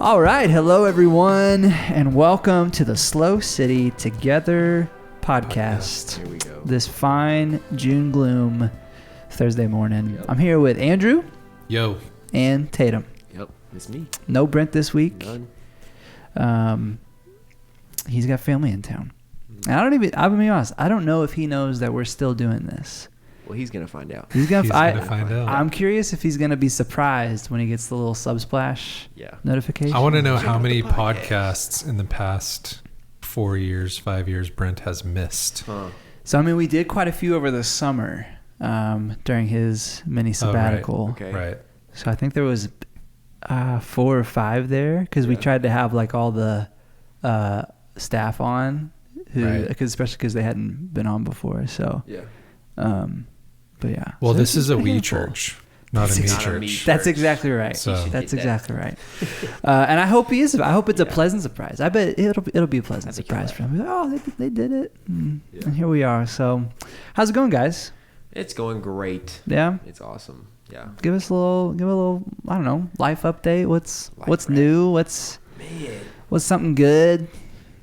All right. Hello, everyone, and welcome to the SLO City Together Podcast. Here we go. This fine June gloom Thursday morning. Yep. I'm here with Andrew. Yo. And Tatum. Yep, it's me. No Brent this week. None. He's got family in town. And I'll be honest, I don't know if he knows that we're still doing this. Well, he's gonna find out. He's gonna find out. I'm curious if he's gonna be surprised when he gets the little Subsplash notification. I want to know how many podcasts in the past 4 years, 5 years Brent has missed. So, I mean, we did quite a few over the summer during his mini sabbatical. Okay. Right. So I think there was 4 or 5 there because we tried to have like all the staff on, especially because they hadn't been on before. So but yeah. Well, so this is a we handful. church, not a me church. That's exactly right. So. That's exactly right. And I hope he is. I hope it's a pleasant surprise. I bet it'll be a pleasant surprise for him. Oh, they did it, and here we are. So, how's it going, guys? It's going great. Yeah, it's awesome. Yeah. Give a little. I don't know, life update. What's new? What's something good?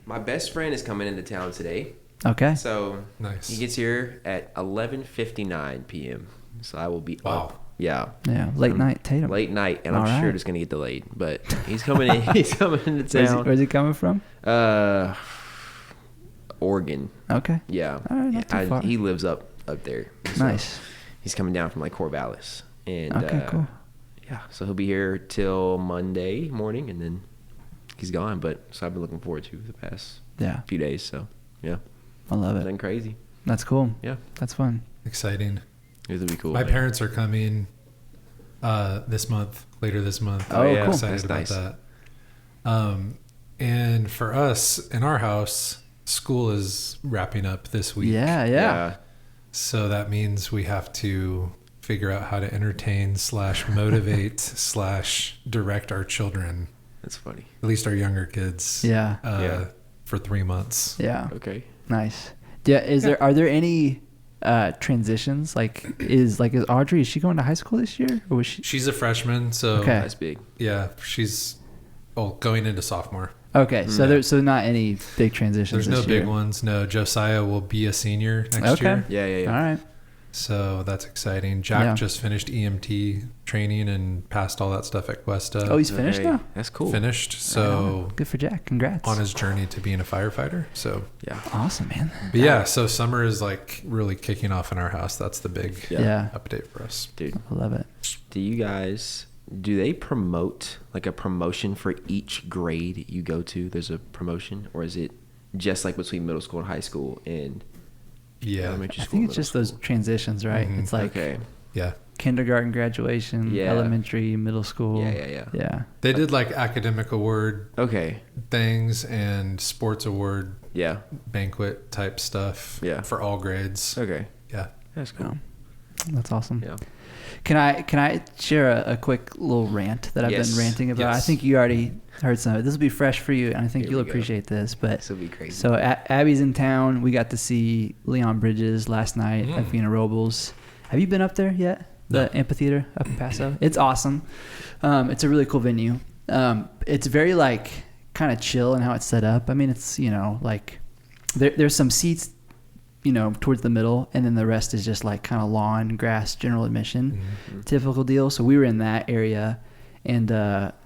My best friend is coming into town today. Okay. So nice. He gets here at 11:59 p.m. So I will be up. Yeah. Yeah. Late night, Tatum. Late night, and I'm sure it's gonna get delayed. But he's coming in. He's coming into town. Where's he coming from? Oregon. Okay. Yeah. All right, not too far. He lives up there. So nice. He's coming down from like Corvallis, and cool. Yeah. So he'll be here till Monday morning, and then he's gone. So I've been looking forward to the past few days. So yeah. I love it. Nothing crazy. That's cool. Yeah. That's fun. Exciting. It'll be cool. My parents are coming this month, later this month. Oh, yeah. I'm Cool. excited about that. And for us, in our house, school is wrapping up this week. Yeah. So that means we have to figure out how to entertain / motivate / direct our children. That's funny. At least our younger kids. For 3 months. Yeah. Okay. Nice. Are there any transitions? Is Audrey, is she going to high school this year, or was she? She's a freshman, so That's big. Yeah, she's going into sophomore. Okay, so there's not any big transitions. There's no big ones. No, Josiah will be a senior next year. Yeah. All right. So that's exciting. Jack just finished EMT training and passed all that stuff at Cuesta. Oh, he's finished now? That's cool. Finished. So good for Jack. Congrats. On his journey to being a firefighter. So yeah. Awesome, man. But so summer is like really kicking off in our house. That's the big update for us. Dude. I love it. Do they promote like a promotion for each grade you go to? There's a promotion, or is it just like between middle school and high school and elementary school? I think it's just those transitions, right? Mm-hmm. It's like kindergarten graduation, elementary, middle school. Yeah. They did like academic award things and sports award banquet type stuff for all grades. Okay. Yeah. That's cool. That's awesome. Yeah. Can I share a quick little rant that I've been ranting about? Yes. I think you already heard some of it. This will be fresh for you, and I think you'll appreciate this. But this will be crazy. So Abby's in town. We got to see Leon Bridges last night at Vina Robles. Have you been up there yet? The amphitheater up in Paso. It's awesome. It's a really cool venue. It's very like kind of chill in how it's set up. I mean, it's like there's some seats towards the middle, and then the rest is just like kind of lawn, grass, general admission, typical deal. So we were in that area, and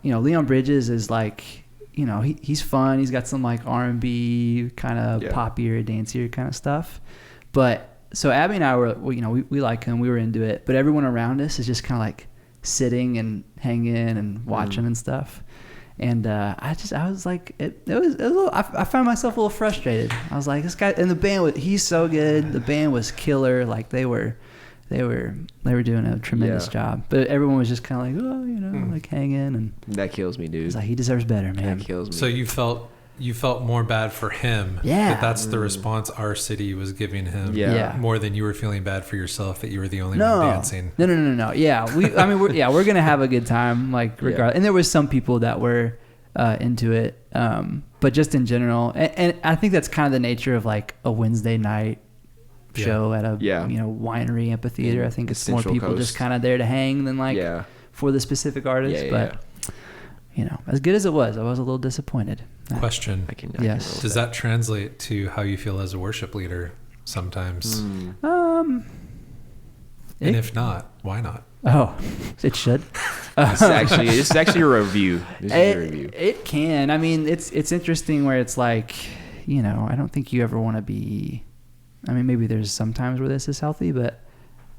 Leon Bridges is like, he's fun. He's got some like R&B kind of poppier, dancier kind of stuff. But so Abby and I were, we like him. We were into it, but everyone around us is just kind of like sitting and hanging and watching and stuff. And I was like, it was a little, I found myself a little frustrated. I was like, this guy, and the band he's so good. The band was killer. Like they were doing a tremendous job. But everyone was just kind of like, like hanging, and that kills me, dude. It's like, he deserves better, man. That kills me. So you felt more bad for him. Yeah. That's the response our city was giving him. Yeah. More than you were feeling bad for yourself that you were the only one dancing. No. Yeah. We're gonna have a good time, like regardless. And there was some people that were into it, but just in general, and I think that's kind of the nature of like a Wednesday night show at a winery amphitheater. I think it's more people just kind of there to hang than like for the specific artist. as good as it was, I was a little disappointed. Question. Yes. Does that translate to how you feel as a worship leader sometimes? And if not, why not? Oh, it should. This is actually a review. It can. I mean, it's interesting where it's like, I don't think you ever want to be. I mean, maybe there's some times where this is healthy, but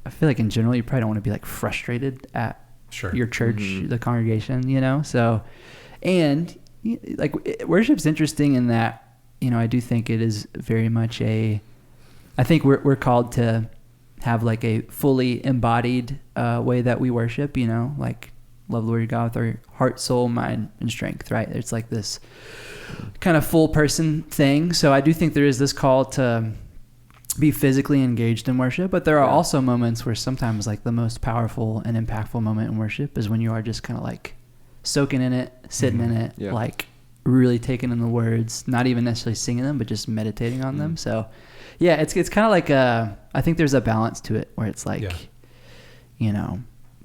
I feel like in general you probably don't want to be like frustrated at your church, the congregation. So, and like worship's interesting in that I do think it is very much I think we're called to have like a fully embodied way that we worship, like love the Lord your God with our heart, soul, mind, and strength, right? It's like this kind of full person thing. So I do think there is this call to be physically engaged in worship, but there are also moments where sometimes like the most powerful and impactful moment in worship is when you are just kind of like soaking in it, sitting in it, like really taking in the words, not even necessarily singing them, but just meditating on them. So yeah, it's kind of like I think there's a balance to it where it's like,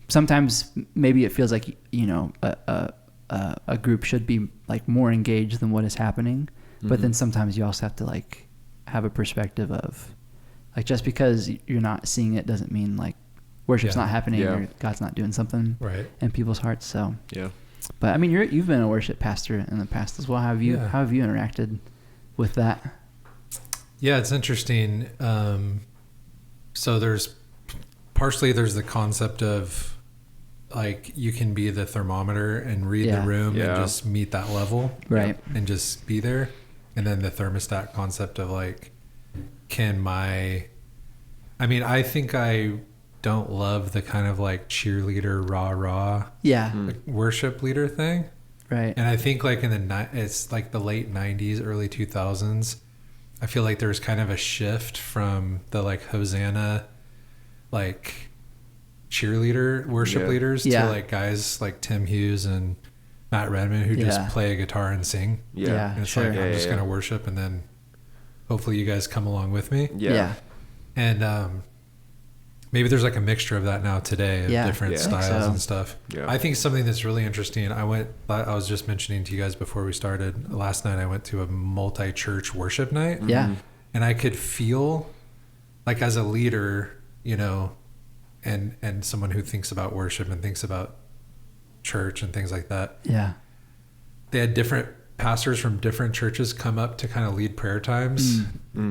sometimes maybe it feels like, a group should be like more engaged than what is happening. But then sometimes you also have to like have a perspective of like, just because you're not seeing it doesn't mean like worship's not happening or God's not doing something in people's hearts. So, but I mean, you've been a worship pastor in the past as well. How have you interacted with that? Yeah, it's interesting. So there's the concept of like, you can be the thermometer and read the room and just meet that level. Right. And just be there. And then the thermostat concept of like, I think I don't love the kind of like cheerleader, rah, like worship leader thing. Right. And I think like it's like the late 90s, early 2000s, I feel like there was kind of a shift from the like Hosanna, like cheerleader worship leaders to like guys like Tim Hughes and Matt Redman who just play a guitar and sing. And it's like, I'm just going to worship and then hopefully you guys come along with me. And maybe there's like a mixture of that now today of different styles and stuff. I think something that's really interesting, I was just mentioning to you guys before we started, last night I went to a multi-church worship night. And I could feel like, as a leader, and someone who thinks about worship and thinks about church and things like that. They had different pastors from different churches come up to kind of lead prayer times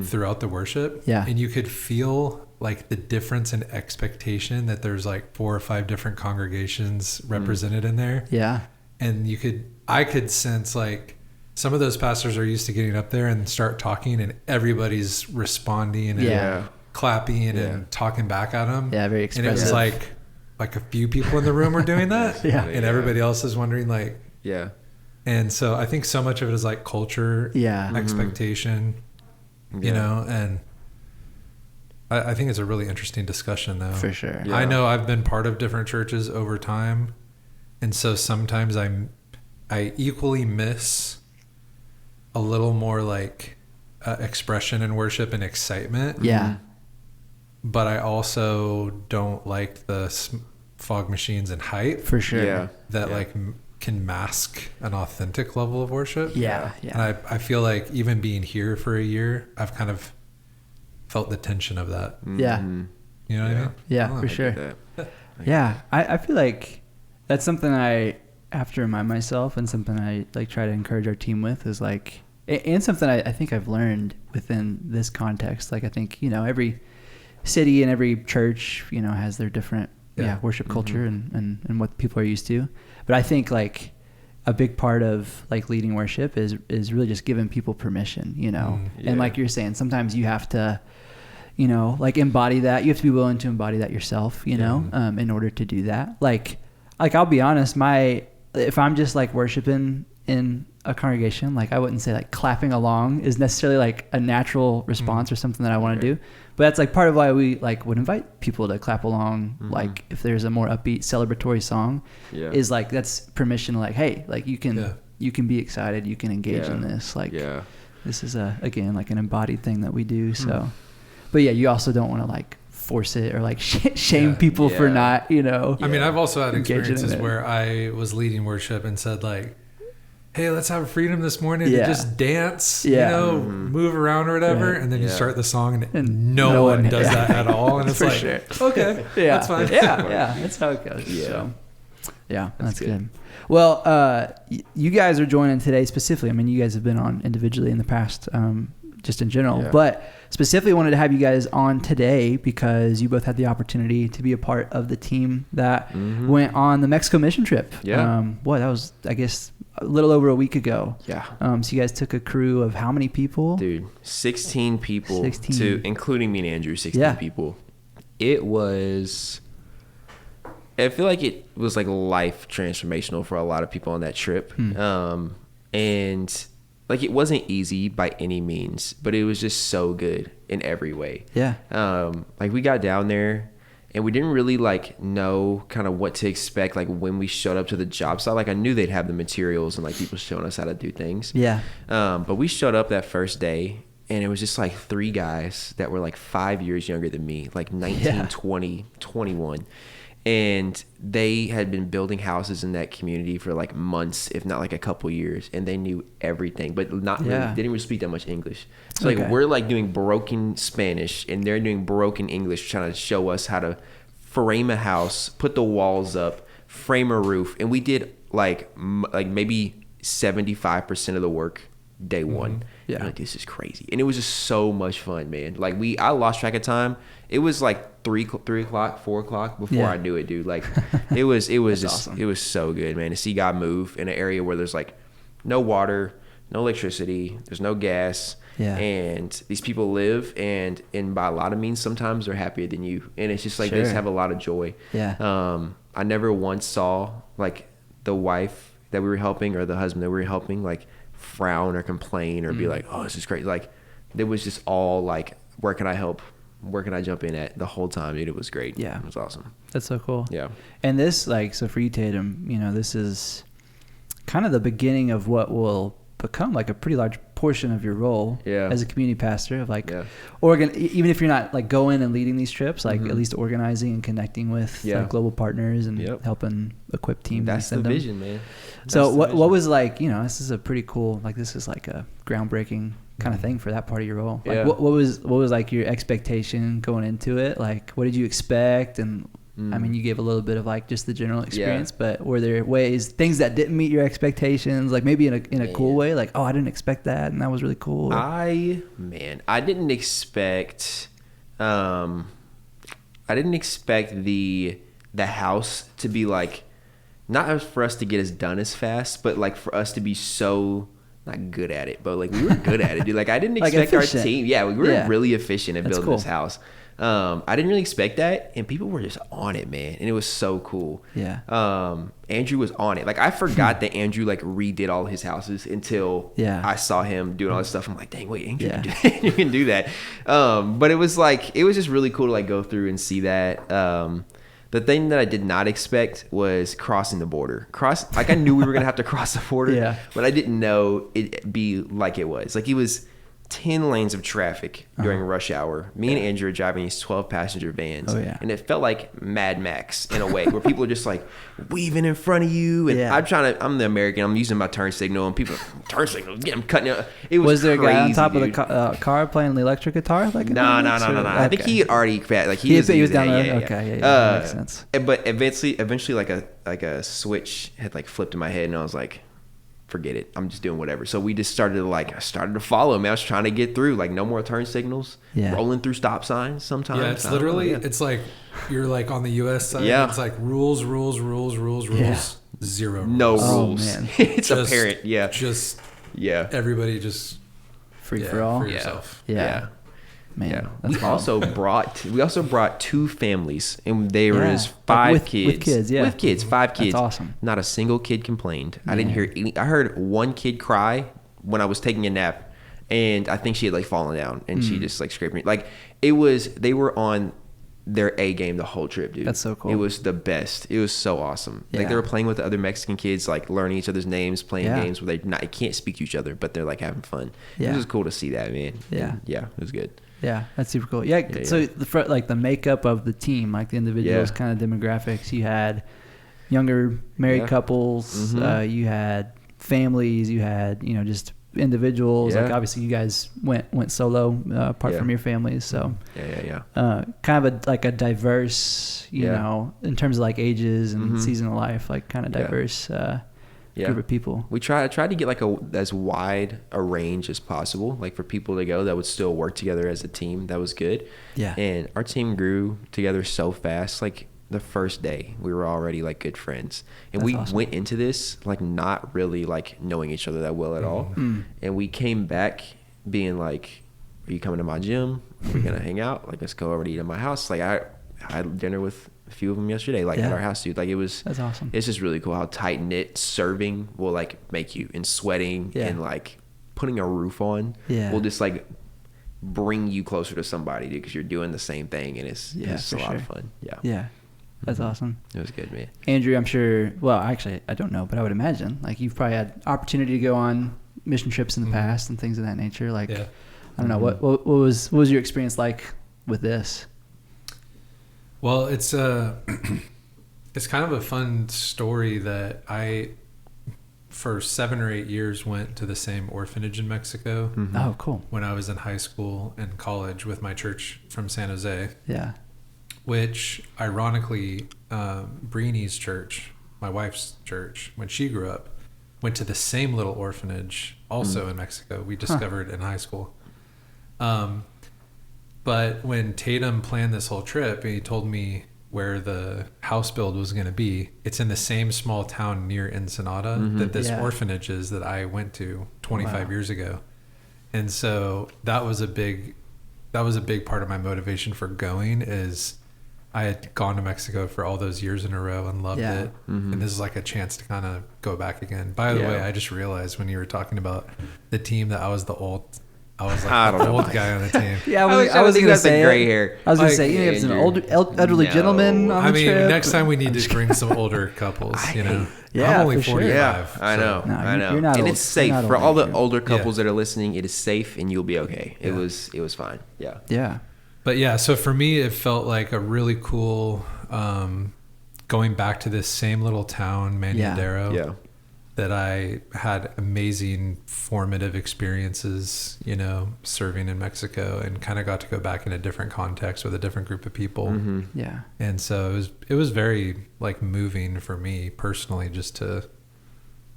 throughout the worship. And you could feel like the difference in expectation that there's like 4 or 5 different congregations represented in there. And I could sense like some of those pastors are used to getting up there and start talking and everybody's responding and clapping and talking back at them. Very expressive. And it was like a few people in the room were doing that. And everybody else is wondering like, and so I think so much of it is like culture, expectation, and I think it's a really interesting discussion though. For sure. I know I've been part of different churches over time. And so sometimes I equally miss a little more like expression in worship and excitement. But I also don't like the fog machines and hype. For sure. That like can mask an authentic level of worship. And I feel like even being here for a year, I've kind of felt the tension of that. You know what I mean? For sure. I feel like that's something I have to remind myself, and something I like try to encourage our team with is like, and something I think I've learned within this context. Like I think, every city and every church, has their different worship culture and what people are used to. But I think like a big part of like leading worship is really just giving people permission, and like you're saying, sometimes you have to, like embody that. You have to be willing to embody that yourself, in order to do that. Like I'll be honest, if I'm just like worshiping in a congregation, like I wouldn't say like clapping along is necessarily like a natural response or something that I want to do. But that's like part of why we like would invite people to clap along. Like if there's a more upbeat celebratory song, is like, that's permission to like, hey, like you can be excited, you can engage in this. Like this is again, like an embodied thing that we do. So, but you also don't want to like force it or like shame people for not, you know. I mean, I've also had engaging experiences in it. where I was leading worship and said like, hey, let's have freedom this morning to just dance, you know, move around or whatever. Right. And then you start the song and no no one one does that at all. And it's For like, sure. okay, that's fine. Yeah, that's how it goes. Yeah. So, yeah, that's good. Well, you guys are joining today specifically. I mean, you guys have been on individually in the past, just in general, but specifically wanted to have you guys on today because you both had the opportunity to be a part of the team that went on the Mexico mission trip. Yeah. That was, I guess, a little over a week ago. Yeah. So you guys took a crew of how many people? Dude, 16 people 16. to including me and Andrew, 16 people. It was, I feel like it was like life transformational for a lot of people on that trip. And like it wasn't easy by any means, but it was just so good in every way. Yeah. Like we got down there and we didn't really like know kind of what to expect. Like when we showed up to the job site, like I knew they'd have the materials and like people showing us how to do things. Yeah. But we showed up that first day and it was just like 3 guys that were like 5 years younger than me, like 19, 20, 21. And they had been building houses in that community for like months, if not like a couple years, and they knew everything, but not really, they didn't really speak that much English. So like we're like doing broken Spanish and they're doing broken English, trying to show us how to frame a house, put the walls up, frame a roof, and we did like maybe 75% of the work day one. Yeah, like this is crazy, and it was just so much fun, man. Like I lost track of time. It was like 3 o'clock, 4 o'clock before I knew it, dude. Like it was just awesome. It was so good, man, to see God move in an area where there's like no water, no electricity, there's no gas, and these people live, and by a lot of means, sometimes they're happier than you, and it's just like they just have a lot of joy. I never once saw like the wife that we were helping or the husband that we were helping like frown or complain or be like, oh, this is great. Like it was just all like, where can I help? Where can I jump in at the whole time? Dude, it was great. Yeah. It was awesome. That's so cool. Yeah. And this, like, so for you, Tatum, you know, this is kind of the beginning of what will become like a pretty large portion of your role as a community pastor of like even if you're not like going and leading these trips, like at least organizing and connecting with like global partners and helping equip teams. That's the vision, man. So what was like, you know, this is a pretty cool, like this is like a groundbreaking kind of thing for that part of your role. Like what was like your expectation going into it? Like what did you expect? And I mean, you gave a little bit of like just the general experience, but were there things that didn't meet your expectations? Like maybe in a cool way, like, oh, I didn't expect that, and that was really cool. I didn't expect, the house to be like, not for us to get us done as fast, but like for us to be so not good at it, but like we were good at it, dude. Like I didn't expect our team. Yeah, we were really efficient at building this house. I didn't really expect that, and people were just on it, man, and it was so cool. Andrew was on it. Like I forgot that Andrew like redid all his houses until I saw him doing all this stuff. I'm like, dang, wait, Andrew, you can do that. But it was just really cool to like go through and see that. The thing that I did not expect was crossing the border. Like I knew we were gonna have to cross the border, but I didn't know it'd be like it was. Like it was 10 lanes of traffic during rush hour. Me and Andrew are driving these 12 passenger vans, and it felt like Mad Max in a way, where people are just like weaving in front of you, and I'm the American, I'm using my turn signal, and people turn signal, I'm cutting it. It was there crazy, a guy on top dude. of the car playing the electric guitar? Like no. I think he had already he was down there. That makes sense. But eventually like a switch had like flipped in my head, and I was like, forget it, I'm just doing whatever. So we just started to follow him. I was trying to get through, like no more turn signals, rolling through stop signs sometimes. Yeah, it's literally it's like you're like on the US side, it's like rules, zero rules. No rules. Man. It's apparent. Everybody just free for all. For yourself. Man, we also brought 2 families, and there was 5 kids. With kids, 5 kids. That's awesome. Not a single kid complained. I didn't hear any. I heard one kid cry when I was taking a nap, and I think she had like fallen down, and she just like scraped me. Like they were on their A game the whole trip, dude. That's so cool. It was the best. It was so awesome. Like they were playing with the other Mexican kids, like learning each other's names, playing games where they can't speak to each other, but they're like having fun. It was cool to see that, man. It was good. Yeah, that's super cool. Yeah, so like the makeup of the team, like the individuals, kind of demographics, you had younger married couples, you had families, you had, just individuals. Like obviously you guys went solo apart from your families, so kind of a diverse, know, in terms of like ages and season of life, like kind of diverse group of people. We tried to get like as wide a range as possible, like for people to go that would still work together as a team. That was good. And our team grew together so fast. Like the first day we were already like good friends, and we went into this like not really like knowing each other that well at all. And we came back being like, are you coming to my gym? Are we gonna hang out? Like, let's go over to eat at my house. Like I had dinner with a few of them yesterday, like at our house, dude. Like that's awesome. It's just really cool how tight knit serving will like make you, and sweating and like putting a roof on will just like bring you closer to somebody, dude, because you're doing the same thing, and it's a lot of fun. That's awesome. It was good, man. Andrew, I'm sure, well, actually, I don't know, but I would imagine, like, you've probably had opportunity to go on mission trips in the past and things of that nature. Like, I don't know, what was your experience like with this? Well, it's it's kind of a fun story that I, for 7 or 8 years, went to the same orphanage in Mexico. Oh, cool. When I was in high school and college with my church from San Jose. Yeah. Which, ironically, Breenie's church, my wife's church, when she grew up, went to the same little orphanage also in Mexico. We discovered in high school. But when Tatum planned this whole trip, he told me where the house build was going to be. It's in the same small town near Ensenada that this orphanage is that I went to 25 years ago. And so that was a big part of my motivation for going. Is I had gone to Mexico for all those years in a row and loved it. And this is like a chance to kind of go back again. By the way, I just realized when you were talking about the team that I was like the old guy on the team. I was going to say gray hair. I was going to say, you have some elderly gentlemen on the trip. Next time we need to bring some older couples, you know. I'm only 45. Yeah, I know. You're not and old. It's safe for all the older couples that are listening. It is safe, and you'll be okay. It was fine. Yeah. But yeah, so for me, it felt like a really cool going back to this same little town, Manadero, that I had amazing formative experiences, you know, serving in Mexico, and kind of got to go back in a different context with a different group of people. Yeah. And so it was very like moving for me personally, just to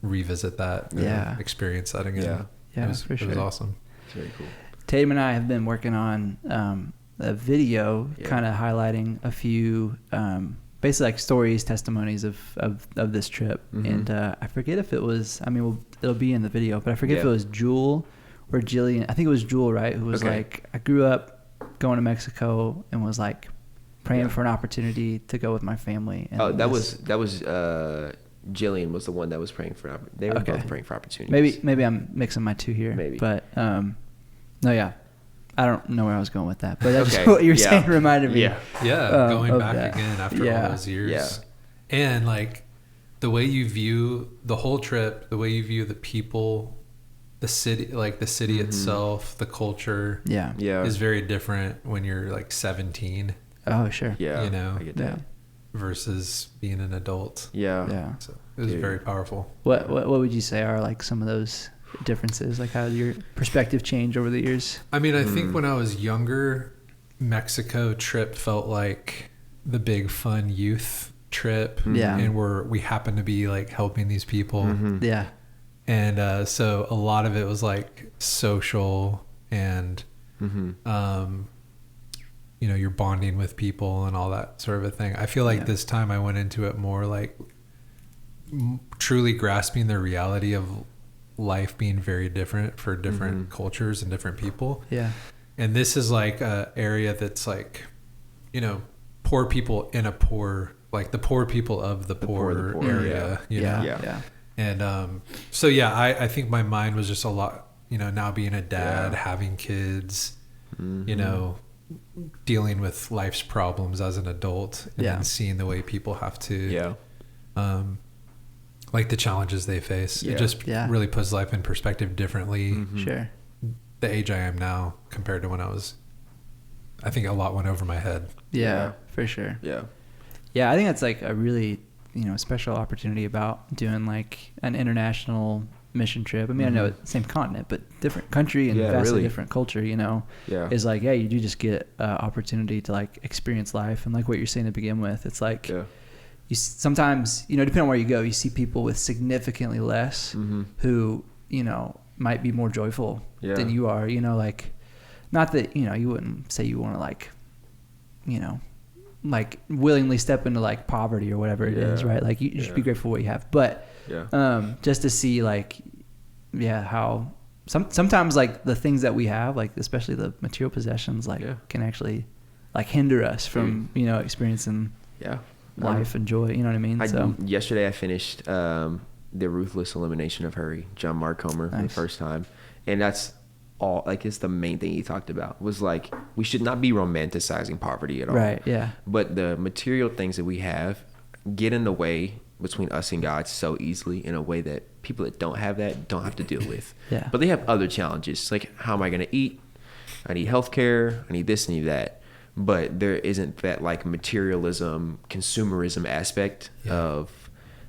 revisit that, experience that again. Yeah, for sure. It was awesome. It's very cool. Tatum and I have been working on a video kind of highlighting a few basically like stories, testimonies of this trip. And I forget if it was, it'll be in the video, but I forget if it was Jewel or Jillian. I think it was Jewel, right? Who was like, I grew up going to Mexico and was like praying for an opportunity to go with my family. And that was Jillian was the one that was praying for. They were both praying for opportunities. Maybe I'm mixing my two here. Maybe. But I don't know where I was going with that, but that's what you're saying reminded me. Going back again after all those years. Yeah. And like the way you view the whole trip, the way you view the people, the city, like the city itself, the culture is very different when you're like 17. Oh, sure. Yeah. You know, I get that. Versus being an adult. Yeah. So it was very powerful. What would you say are like some of those differences? Like how did your perspective change over the years? I think when I was younger, Mexico trip felt like the big fun youth trip. And we happened to be like helping these people. And so a lot of it was like social and you know, you're bonding with people and all that sort of a thing. I feel like this time I went into it more like truly grasping the reality of life being very different for different cultures and different people. And this is like a area that's like, you know, poor people in a poor, like the poor people of the poor area, you know? And so I think my mind was just a lot, you know, now being a dad, having kids, you know, dealing with life's problems as an adult, and then seeing the way people have to like the challenges they face. It just really puts life in perspective differently. Sure. The age I am now compared to when I was I think a lot went over my head. Yeah, for sure. Yeah. Yeah, I think that's like a really, special opportunity about doing like an international mission trip. I mean, I know it's the same continent, but different country and vastly different culture, is like, yeah, you do just get opportunity to like experience life. And like what you're saying to begin with, it's like you sometimes, depending on where you go, you see people with significantly less who, might be more joyful than you are, like, not that, you wouldn't say you want to like, like willingly step into like poverty or whatever it is, right? Like you should be grateful for what you have, but just to see like, how sometimes like the things that we have, like especially the material possessions, like can actually like hinder us from, experiencing life and joy. You know what I mean? Yesterday I finished The Ruthless Elimination of Hurry, John Mark Comer, for the first time, and that's all, like, it's the main thing he talked about was like we should not be romanticizing poverty at all, right? Yeah, but the material things that we have get in the way between us and God so easily, in a way that people that don't have that don't have to deal with. But they have other challenges, like, how am I going to eat? I need healthcare, I need this, I need that. But there isn't that like materialism, consumerism aspect of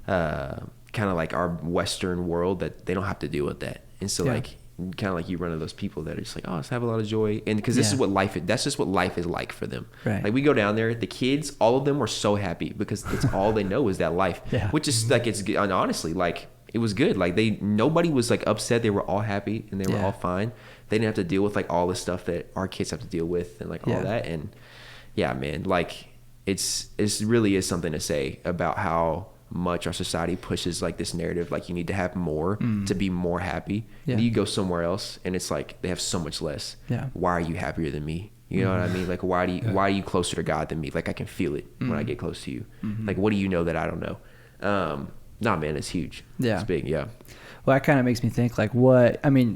kind of like our Western world, that they don't have to deal with that. And so like, kind of like you run into those people that are just like, oh, let's have a lot of joy. And because this is what life is, that's just what life is like for them. Right. Like we go down there, the kids, all of them were so happy because it's all they know is that life, which is like, it's honestly like, it was good. Like nobody was like upset. They were all happy and they were all fine. They didn't have to deal with like all the stuff that our kids have to deal with and like all that. And yeah, man, like it's really is something to say about how much our society pushes like this narrative, like you need to have more to be more happy. And you go somewhere else and it's like they have so much less. Why are you happier than me? You know what I mean? Like why are you closer to God than me? Like I can feel it when I get close to you. Like what do you know that I don't know? Nah, man, it's huge. It's big. Well, that kind of makes me think like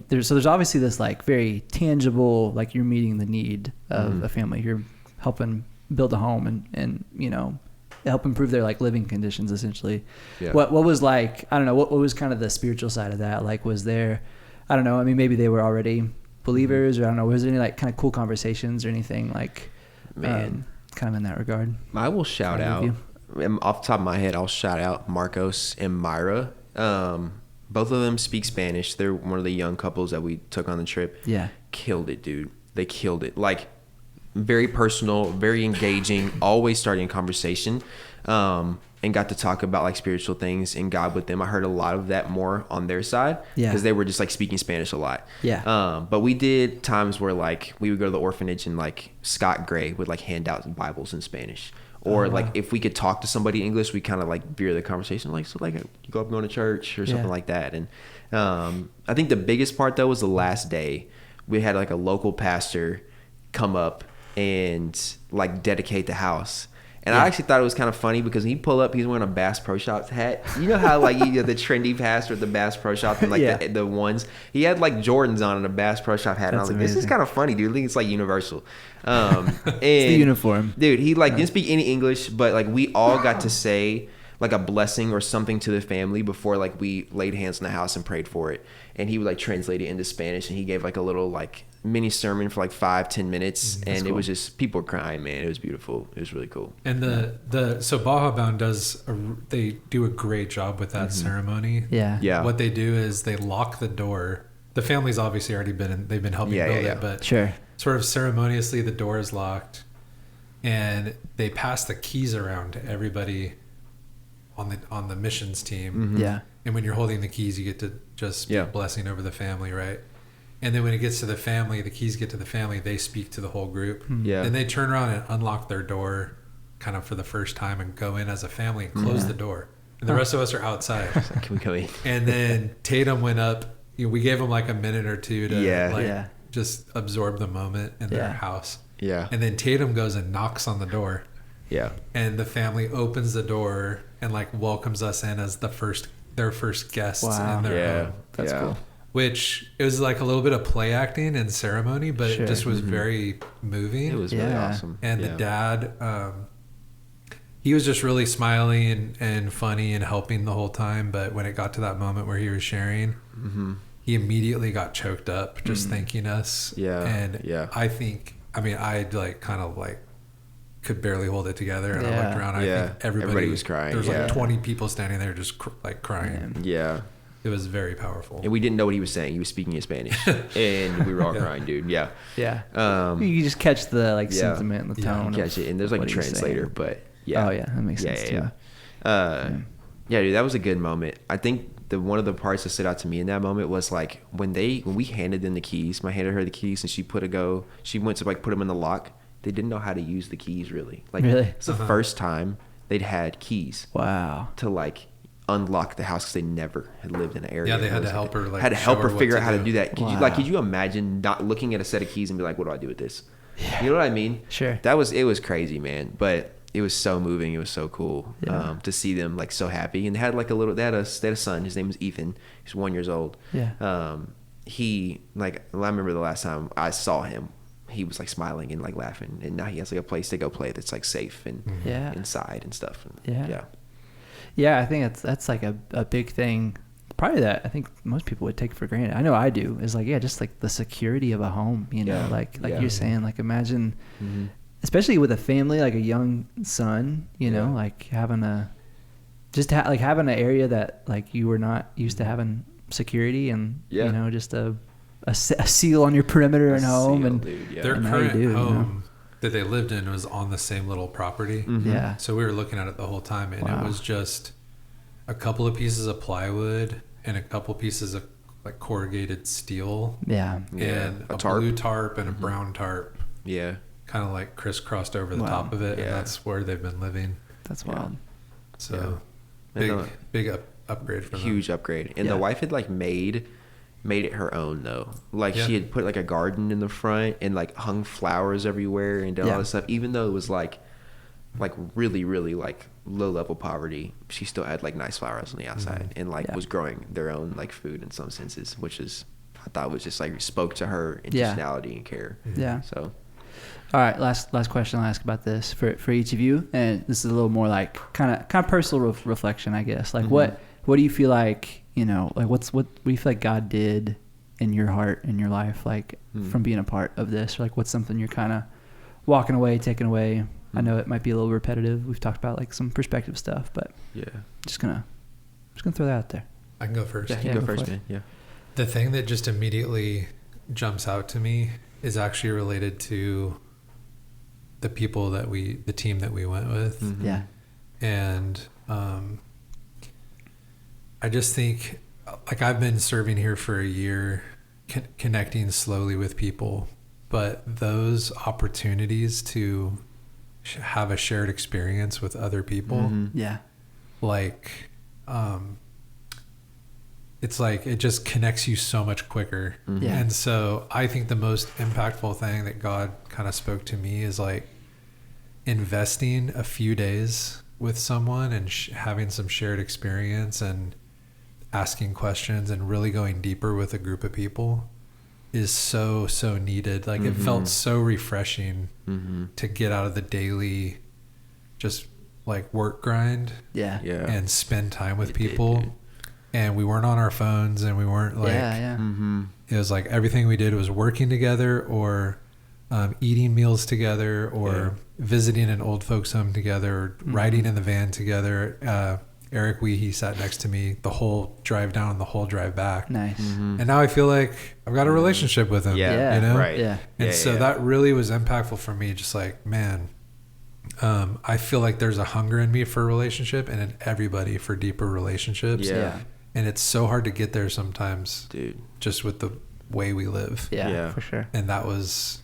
there's obviously this like very tangible, like you're meeting the need of a family. You're helping build a home and help improve their like living conditions essentially. What was like, I don't know, what was kind of the spiritual side of that? Like was there, I don't know, I mean maybe they were already believers or I don't know, was there any like kind of cool conversations or anything like kind of in that regard? I will shout out, off the top of my head, I'll shout out Marcos and Myra. Both of them speak Spanish. They're one of the young couples that we took on the trip. Killed it, dude. They killed it. Like very personal, very engaging, always starting a conversation, and got to talk about like spiritual things and God with them. I heard a lot of that more on their side because they were just like speaking Spanish a lot. But we did times where like we would go to the orphanage and like Scott Gray would like hand out Bibles in Spanish. Or like if we could talk to somebody in English, we kind of like veer the conversation, like, so like you go up going to church or something like that. And I think the biggest part though was the last day. We had like a local pastor come up and like dedicate the house. And I actually thought it was kind of funny because he pulled up, he's wearing a Bass Pro Shops hat. You know how like you the trendy pastor at the Bass Pro Shop and like the ones, he had like Jordans on and a Bass Pro Shop hat. And I was like, this is kind of funny, dude. I think it's like universal. And it's the uniform. Dude, he like didn't speak any English, but like we all got to say like a blessing or something to the family before like we laid hands on the house and prayed for it. And he would like translate it into Spanish and he gave like a little like mini sermon for like 5-10 minutes. And it was just, people were crying, man. It was beautiful. It was really cool. And so Baja Bound they do a great job with that ceremony. What they do is they lock the door. The family's obviously already they've been helping build it, but sort of ceremoniously the door is locked and they pass the keys around to everybody on the missions team. And when you're holding the keys, you get to just be a blessing over the family, right? And then when it gets to the family, the keys get to the family, they speak to the whole group. Then they turn around and unlock their door kind of for the first time and go in as a family and close the door. And the rest of us are outside. Can we go in? And then Tatum went up. We gave him like a minute or two to just absorb the moment in their house. And then Tatum goes and knocks on the door. And the family opens the door and like welcomes us in as their first guests in their home. That's cool. Which it was like a little bit of play acting and ceremony, but it just was very moving. It was really awesome. And the dad, he was just really smiling and funny and helping the whole time. But when it got to that moment where he was sharing, he immediately got choked up just thanking us. And I think I mean, I like kind of like could barely hold it together, and I looked around. I think everybody was crying. There was like 20 people standing there just like crying. Yeah. It was very powerful. And we didn't know what he was saying. He was speaking in Spanish. And we were all crying, dude. Yeah. Yeah. You just catch the like sentiment and the tone. Catch it. And there's like a translator, but yeah. Oh, yeah. That makes sense too. Yeah, dude, that was a good moment. I think one of the parts that stood out to me in that moment was like when we handed them the keys, I handed her the keys and she went to like put them in the lock. They didn't know how to use the keys really. Like it's the first time they'd had keys. Wow. To like unlock the house because they never had lived in an area. Yeah, they had to help her. Like, had to help her figure out how to do that. Could you imagine not looking at a set of keys and be like, "What do I do with this?" Yeah. You know what I mean? Sure. It was crazy, man. But it was so moving. It was so cool to see them like so happy. And they had like they had a son. His name was Ethan. He's 1 year old. Yeah. He I remember the last time I saw him, he was like smiling and like laughing. And now he has like a place to go play that's like safe and inside and stuff. And, Yeah, I think that's like a big thing. Probably that I think most people would take for granted. I know I do. Is like just like the security of a home. You know, like you're saying. Like imagine, especially with a family, like a young son. You know, like having having an area that like you were not used to having security and you know just a seal on your perimeter and home and their current home that they lived in was on the same little property. Yeah. So we were looking at it the whole time, and it was just a couple of pieces of plywood and a couple pieces of like corrugated steel. Yeah. And a blue tarp and a brown tarp. Yeah. Kind of like crisscrossed over the top of it, and that's where they've been living. That's wild. So big upgrade for them. Huge upgrade. And the wife had like made it her own though. Like she had put like a garden in the front and like hung flowers everywhere and done all this stuff. Even though it was like really, really like low level poverty, she still had like nice flowers on the outside and like was growing their own like food in some senses, which is I thought was just like spoke to her intentionality and care. Yeah. So all right, last question I'll ask about this for each of you, and this is a little more like kind of personal reflection, I guess. Like what do you feel like, you know, like what do you feel like God did in your heart, in your life, like from being a part of this? Or like what's something you're kind of walking away, taking away? I know it might be a little repetitive. We've talked about like some perspective stuff, but just gonna throw that out there. I can go first. Yeah, you go first, man. Yeah. The thing that just immediately jumps out to me is actually related to the team that we went with. Yeah. And I just think, like, I've been serving here for a year, connecting slowly with people, but those opportunities to have a shared experience with other people, like, it's like it just connects you so much quicker. And so I think the most impactful thing that God kind of spoke to me is like investing a few days with someone and having some shared experience and asking questions and really going deeper with a group of people is so needed. Like it felt so refreshing to get out of the daily just like work grind and spend time with people. And we weren't on our phones, and we weren't like it was like everything we did was working together or eating meals together or visiting an old folks home together or riding in the van together. Eric he sat next to me the whole drive down and the whole drive back. Nice. And now I feel like I've got a relationship with him. You know? Right. Yeah. And so that really was impactful for me. Just like, man, I feel like there's a hunger in me for a relationship and in everybody for deeper relationships. Yeah. And it's so hard to get there sometimes, dude, just with the way we live. Yeah, for sure. And that was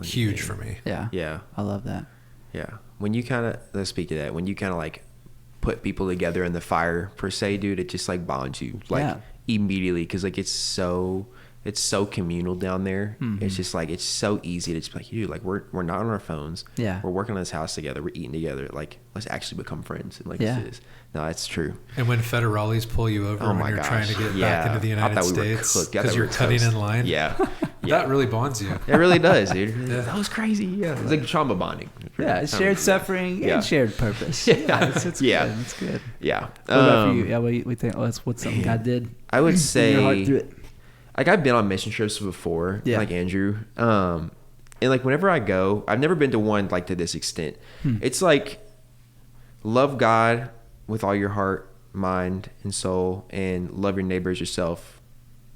huge for me. Yeah. Yeah. I love that. Yeah. When you kind of, let's speak to that. When you kind of like put people together in the fire per se, dude, it just like bonds you like immediately. Cause like it's so communal down there. It's just like, it's so easy to just be like, dude, like we're not on our phones. Yeah. We're working on this house together. We're eating together. Like let's actually become friends. And like this is. No, that's true. And when federales pull you over when you're trying to get back into the United States because you're cutting in line. Yeah. That really bonds you. It really does, dude. That was crazy. Yeah. It's like trauma bonding. Yeah. It's shared suffering and shared purpose. It's good. It's good. Yeah. What about for you? Yeah. We think, what's something God did? I would say, your heart through it. Like I've been on mission trips before, like Andrew. And like whenever I go, I've never been to one like to this extent. It's like love God with all your heart, mind, and soul, and love your neighbor as yourself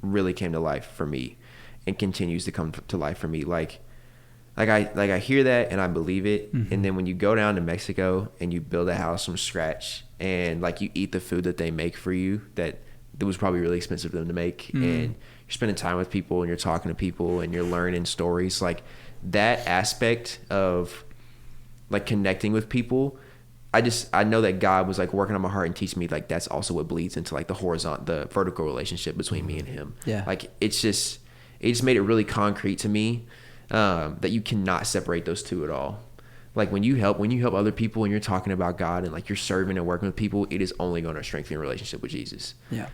really came to life for me and continues to come to life for me. Like I hear that and I believe it. And then when you go down to Mexico and you build a house from scratch and like you eat the food that they make for you that was probably really expensive for them to make, and you're spending time with people and you're talking to people and you're learning stories, like that aspect of like connecting with people, I know that God was like working on my heart and teaching me like that's also what bleeds into like the vertical relationship between me and him. Yeah. Like it just made it really concrete to me that you cannot separate those two at all. Like when you help other people and you're talking about God and like you're serving and working with people, it is only going to strengthen your relationship with Jesus. Yeah.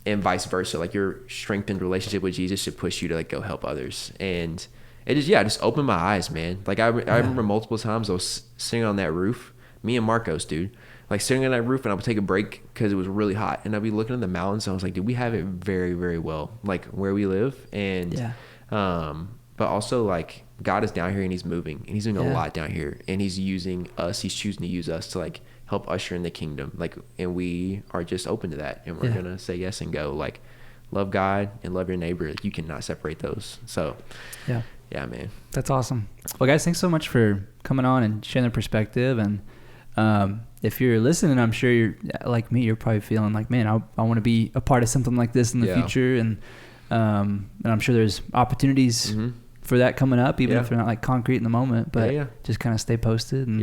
And vice versa. Like your strengthened relationship with Jesus should push you to like go help others. And it just opened my eyes, man. Like I remember multiple times I was sitting on that roof, me and Marcos, dude, like sitting on that roof, and I would take a break because it was really hot, and I'd be looking at the mountains, and I was like, dude, we have it very, very well, like where we live. And but also like God is down here and he's moving and he's doing a lot down here, and he's using us. He's choosing to use us to like help usher in the kingdom. Like, and we are just open to that, and we're going to say yes and go. Like, love God and love your neighbor. You cannot separate those. So yeah, man. That's awesome. Well, guys, thanks so much for coming on and sharing their perspective. And if you're listening, I'm sure you're like me, you're probably feeling like, man, I want to be a part of something like this in the future. And I'm sure there's opportunities for that coming up, even if they're not like concrete in the moment, but just kind of stay posted. And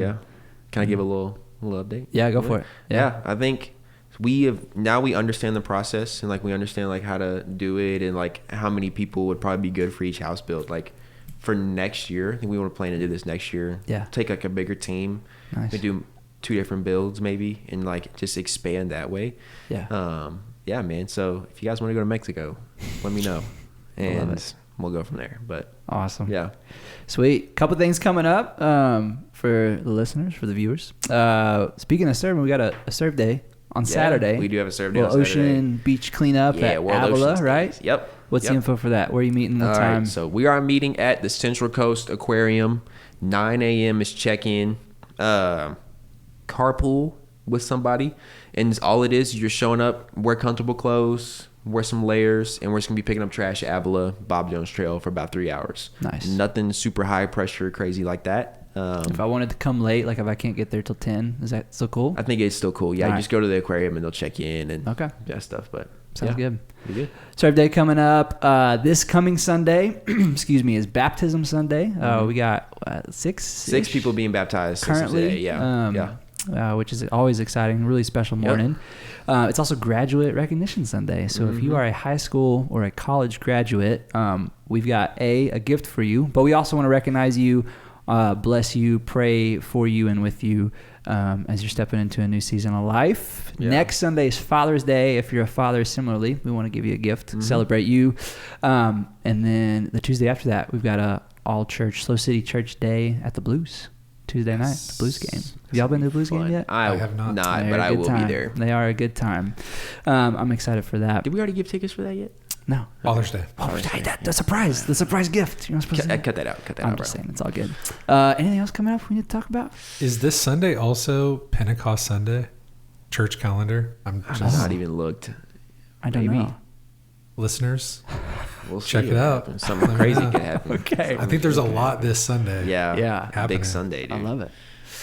can I give a little update? Yeah, go for it. Yeah, I think we understand the process, and like we understand like how to do it, and like how many people would probably be good for each house build. Like for next year, I think we want to plan to do this next year. Yeah, take like a bigger team. Nice. We do 2 different builds maybe, and like just expand that way. Yeah, man. So if you guys want to go to Mexico, let me know, and we'll go from there. But awesome. Yeah, sweet. Couple things coming up for the listeners, for the viewers. Speaking of serving, we got a serve day on Saturday. We do have a serve day on Saturday. Ocean Beach cleanup at Avila, right? Yep. What's the info for that? Where are you meeting? What time? Right, so we are meeting at the Central Coast Aquarium. 9 a.m. is check-in. Carpool with somebody, and all it is, you're showing up, wear comfortable clothes, wear some layers, and we're just gonna be picking up trash at Avila Bob Jones Trail for about 3 hours. Nice. Nothing super high pressure crazy like that. If I wanted to come late, like if I can't get there till 10, is that still cool? I think it's still cool. Yeah, you just go to the aquarium and they'll check you in and that stuff. But sounds good. Be good. Serve day coming up this coming Sunday. Excuse me, is Baptism Sunday. We got 6 people being baptized currently. Today. Which is always exciting. Really special morning. It's also Graduate Recognition Sunday. So if you are a high school or a college graduate, we've got a gift for you. But we also want to recognize you, bless you, pray for you and with you as you're stepping into a new season of life. Next Sunday is Father's Day. If you're a father, similarly, we want to give you a gift, celebrate you. And then the Tuesday after that, we've got a all-church SLO City Church Day at the Blues. Tuesday night, the Blues game. Have y'all been to the Blues game yet? I have not, but I will be there. They are a good time. I'm excited for that. Did we already give tickets for that yet? No. Father's Day. The surprise gift. You're not supposed to cut that out. I'm just saying, it's all good. Anything else coming up we need to talk about? Is this Sunday also Pentecost Sunday? Church calendar? I've not even looked. I don't know. Listeners, we'll check it out. Something crazy could happen. Okay. I think there's a lot this Sunday. Yeah. Happening. Big Sunday, dude. I love it.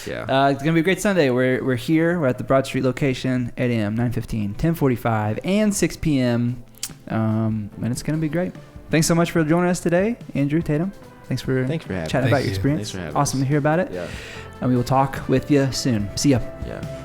Yeah. It's gonna be a great Sunday. We're here. We're at the Broad Street location. 8 a.m., 9:15, 10:45, and 6 p.m. And it's gonna be great. Thanks so much for joining us today, Andrew, Tatum. Thanks for having chatting about your experience. Thanks for having awesome to hear about it. Yeah. And we will talk with you soon. See ya. Yeah.